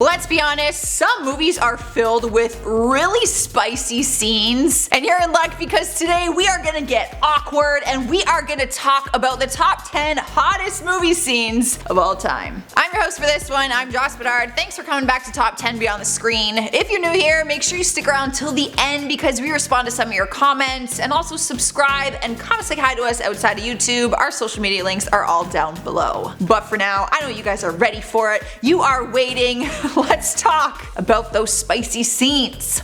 Let's be honest, some movies are filled with really spicy scenes, and you're in luck because today we are gonna get awkward and we are gonna talk about the top 10 hottest movie scenes of all time. I'm your host for this one, I'm Joss Bedard. Thanks for coming back to Top 10 Beyond the Screen. If you're new here, make sure you stick around till the end because we respond to some of your comments, and also subscribe and come say hi to us outside of YouTube. Our social media links are all down below. But for now, I know you guys are ready for it. You are waiting. Let's talk about those spicy scenes.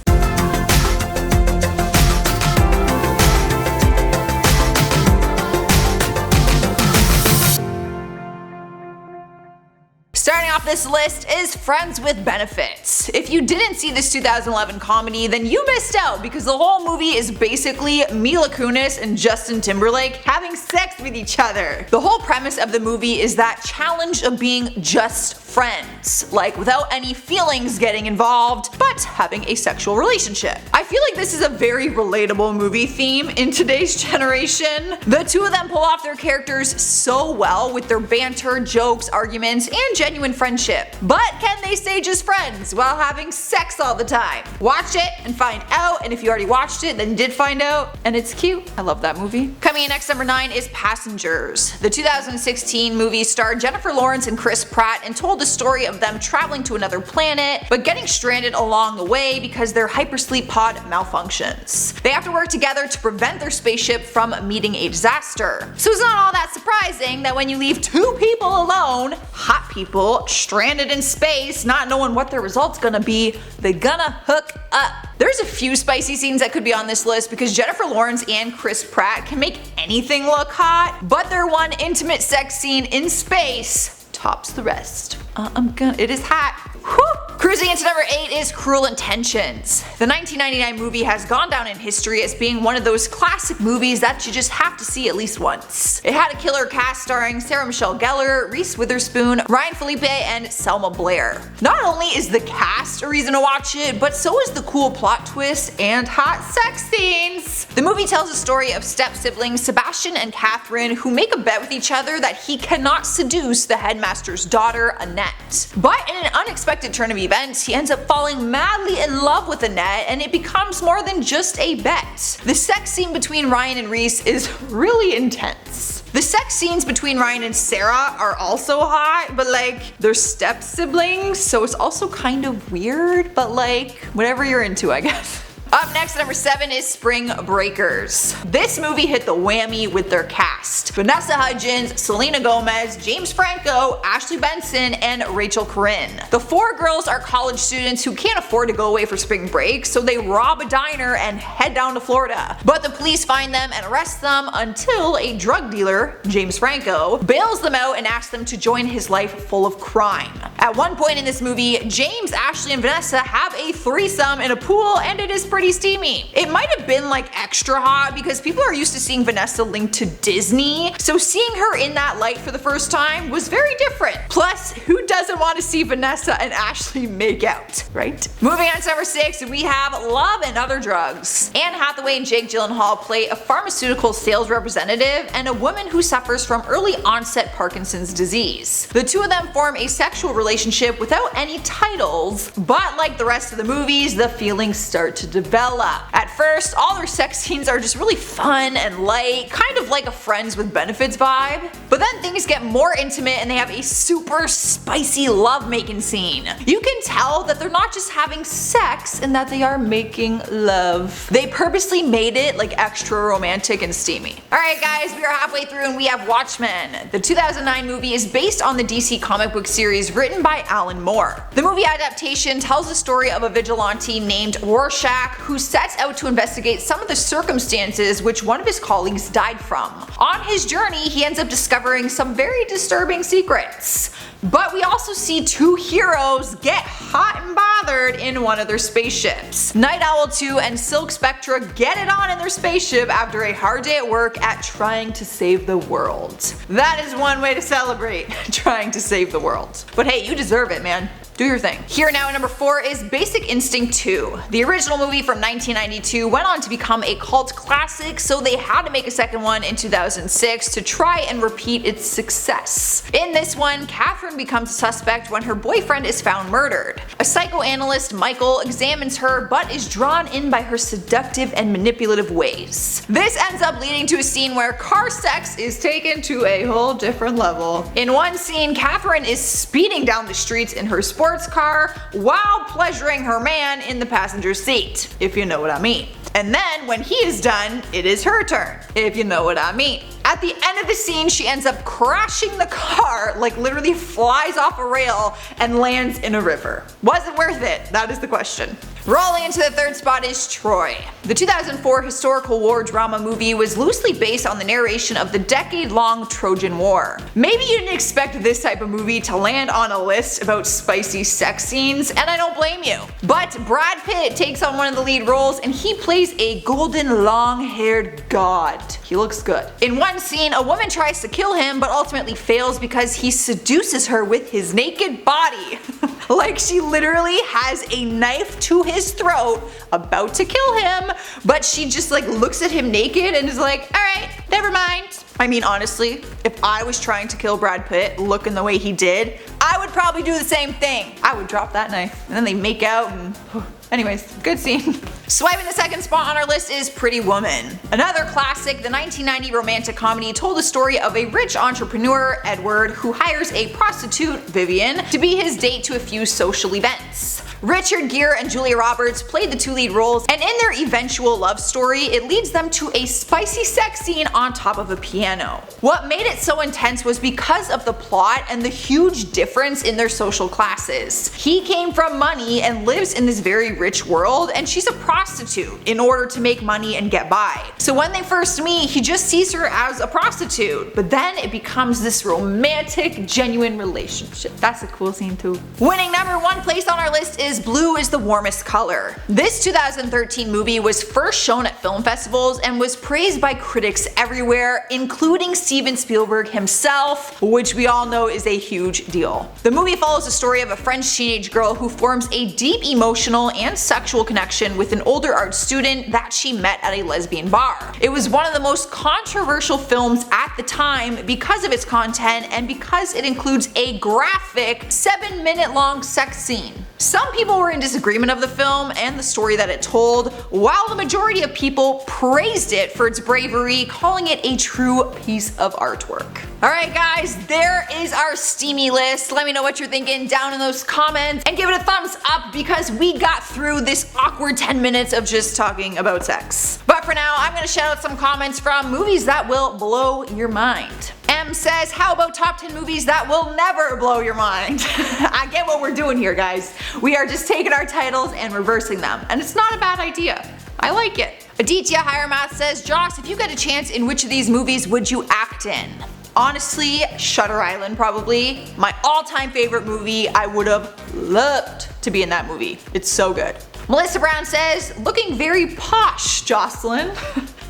Starting off this list is Friends with Benefits. If you didn't see this 2011 comedy, then you missed out because the whole movie is basically Mila Kunis and Justin Timberlake having sex with each other. The whole premise of the movie is that challenge of being just friends, like without any feelings getting involved, but having a sexual relationship. I feel like this is a very relatable movie theme in today's generation. The two of them pull off their characters so well with their banter, jokes, arguments, and genuine friendship. But can they stay just friends while having sex all the time? Watch it and find out, and if you already watched it, then you did find out, and it's cute. I love that movie. Coming in next, number 9 is Passengers. The 2016 movie starred Jennifer Lawrence and Chris Pratt and told the story of them traveling to another planet, but getting stranded along the way because their hypersleep pod malfunctions. They have to work together to prevent their spaceship from meeting a disaster. So it's not all that surprising that when you leave two people alone, hot people, stranded in space, not knowing what their result's gonna be, they're gonna hook up. There's a few spicy scenes that could be on this list because Jennifer Lawrence and Chris Pratt can make anything look hot, but their one intimate sex scene in space tops the rest. It is hot. Whew. Cruising into number 8 is Cruel Intentions. The 1999 movie has gone down in history as being one of those classic movies that you just have to see at least once. It had a killer cast starring Sarah Michelle Gellar, Reese Witherspoon, Ryan Phillippe, and Selma Blair. Not only is the cast a reason to watch it, but so is the cool plot twist and hot sex scenes. The movie tells the story of step-siblings Sebastian and Catherine who make a bet with each other that he cannot seduce the headmaster's daughter, Annette. But in an unexpected turn of events, he ends up falling madly in love with Annette, and it becomes more than just a bet. The sex scene between Ryan and Reese is really intense. The sex scenes between Ryan and Sarah are also hot, but like, they're step siblings, so it's also kind of weird, but like, whatever you're into, I guess. Up next, number 7 is Spring Breakers. This movie hit the whammy with their cast. Vanessa Hudgens, Selena Gomez, James Franco, Ashley Benson, and Rachel Corinne. The 4 girls are college students who can't afford to go away for spring break, so they rob a diner and head down to Florida. But the police find them and arrest them until a drug dealer, James Franco, bails them out and asks them to join his life full of crime. At one point in this movie, James, Ashley, and Vanessa have a threesome in a pool, and it is pretty steamy. It might have been like extra hot because people are used to seeing Vanessa linked to Disney, so seeing her in that light for the first time was very different. Plus, who doesn't want to see Vanessa and Ashley make out, right? Moving on to number 6, we have Love and Other Drugs. Anne Hathaway and Jake Gyllenhaal play a pharmaceutical sales representative and a woman who suffers from early onset Parkinson's disease. The two of them form a sexual relationship without any titles, but like the rest of the movies, the feelings start to develop. At first, all their sex scenes are just really fun and light, kind of like a Friends with Benefits vibe. But then things get more intimate and they have a super spicy love-making scene. You can tell that they're not just having sex and that they are making love. They purposely made it like extra romantic and steamy. Alright guys, we are halfway through and we have Watchmen. The 2009 movie is based on the DC comic book series written by Alan Moore. The movie adaptation tells the story of a vigilante named Rorschach who sets out to investigate some of the circumstances which one of his colleagues died from. On his journey, he ends up discovering some very disturbing secrets. But we also see two heroes get hot and bothered in one of their spaceships. Night Owl 2 and Silk Spectra get it on in their spaceship after a hard day at work at trying to save the world. That is one way to celebrate, trying to save the world. But hey, you deserve it, man. Do your thing. Here now at number 4 is Basic Instinct 2. The original movie from 1992 went on to become a cult classic, so they had to make a second one in 2006 to try and repeat its success. In this one, Catherine becomes a suspect when her boyfriend is found murdered. A psychoanalyst, Michael, examines her but is drawn in by her seductive and manipulative ways. This ends up leading to a scene where car sex is taken to a whole different level. In one scene, Catherine is speeding down the streets in her sports car while pleasuring her man in the passenger seat, if you know what I mean. And then when he is done, it is her turn, if you know what I mean. At the end of the scene, she ends up crashing the car, like literally flies off a rail and lands in a river. Was it worth it? That is the question. Rolling into the third spot is Troy. The 2004 historical war drama movie was loosely based on the narration of the decade-long Trojan War. Maybe you didn't expect this type of movie to land on a list about spicy sex scenes, and I don't blame you. But Brad Pitt takes on one of the lead roles and he plays a golden long-haired god. He looks good. In one scene, a woman tries to kill him but ultimately fails because he seduces her with his naked body. Like she literally has a knife to his throat, about to kill him, but she just like looks at him naked and is like, alright, never mind. I mean, honestly, if I was trying to kill Brad Pitt looking the way he did, I would probably do the same thing. I would drop that knife and then they make out and anyways, good scene. Swiping the second spot on our list is Pretty Woman. Another classic, the 1990 romantic comedy told the story of a rich entrepreneur, Edward, who hires a prostitute, Vivian, to be his date to a few social events. Richard Gere and Julia Roberts played the two lead roles, and in their eventual love story, it leads them to a spicy sex scene on top of a piano. What made it so intense was because of the plot and the huge difference in their social classes. He came from money and lives in this very rich world, and she's a prostitute in order to make money and get by. So when they first meet, he just sees her as a prostitute, but then it becomes this romantic, genuine relationship. That's a cool scene too. Winning number 1 place on our list is Blue is the Warmest Color. This 2013 movie was first shown at film festivals and was praised by critics everywhere, including Steven Spielberg himself, which we all know is a huge deal. The movie follows the story of a French teenage girl who forms a deep emotional and sexual connection with an older art student that she met at a lesbian bar. It was one of the most controversial films at the time because of its content and because it includes a graphic 7-minute long sex scene. Some people were in disagreement of the film and the story that it told, while the majority of people praised it for its bravery, calling it a true piece of artwork. Alright guys, there is our steamy list. Let me know what you're thinking down in those comments and give it a thumbs up because we got through this awkward 10 minutes of just talking about sex. But for now, I'm gonna shout out some comments from movies that will blow your mind. M says, how about top 10 movies that will never blow your mind? I get what we're doing here, guys. We are just taking our titles and reversing them, and it's not a bad idea. I like it. Aditya Higher Math says, Joss, if you get a chance, in which of these movies would you act in? Honestly, Shutter Island probably. My all-time favorite movie. I would have loved to be in that movie. It's so good. Melissa Brown says, looking very posh, Jocelyn.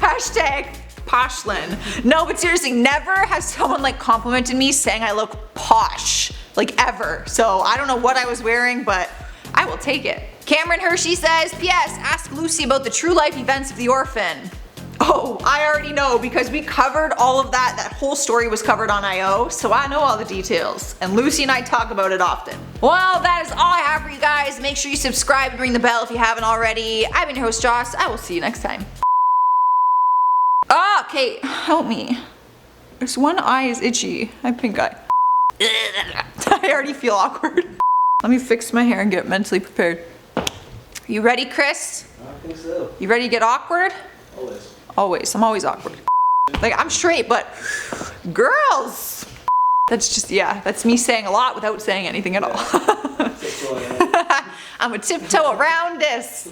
Hashtag Poshlin. No, but seriously, never has someone like complimented me saying I look posh, like ever. So I don't know what I was wearing, but I will take it. Cameron Hershey says, P.S. ask Lucy about the true life events of the orphan. Oh, I already know because we covered all of that. That whole story was covered on I.O., so I know all the details. And Lucy and I talk about it often. Well, that is all I have for you guys. Make sure you subscribe and ring the bell if you haven't already. I've been your host, Joss. I will see you next time. Ah, okay, help me. This one eye is itchy. I have pink eye. I already feel awkward. Let me fix my hair and get mentally prepared. You ready, Chris? I think so. You ready to get awkward? Always. Always. I'm always awkward. Like, I'm straight, but girls! That's just, yeah, that's me saying a lot without saying anything at all. Yeah. I'm a tiptoe around this.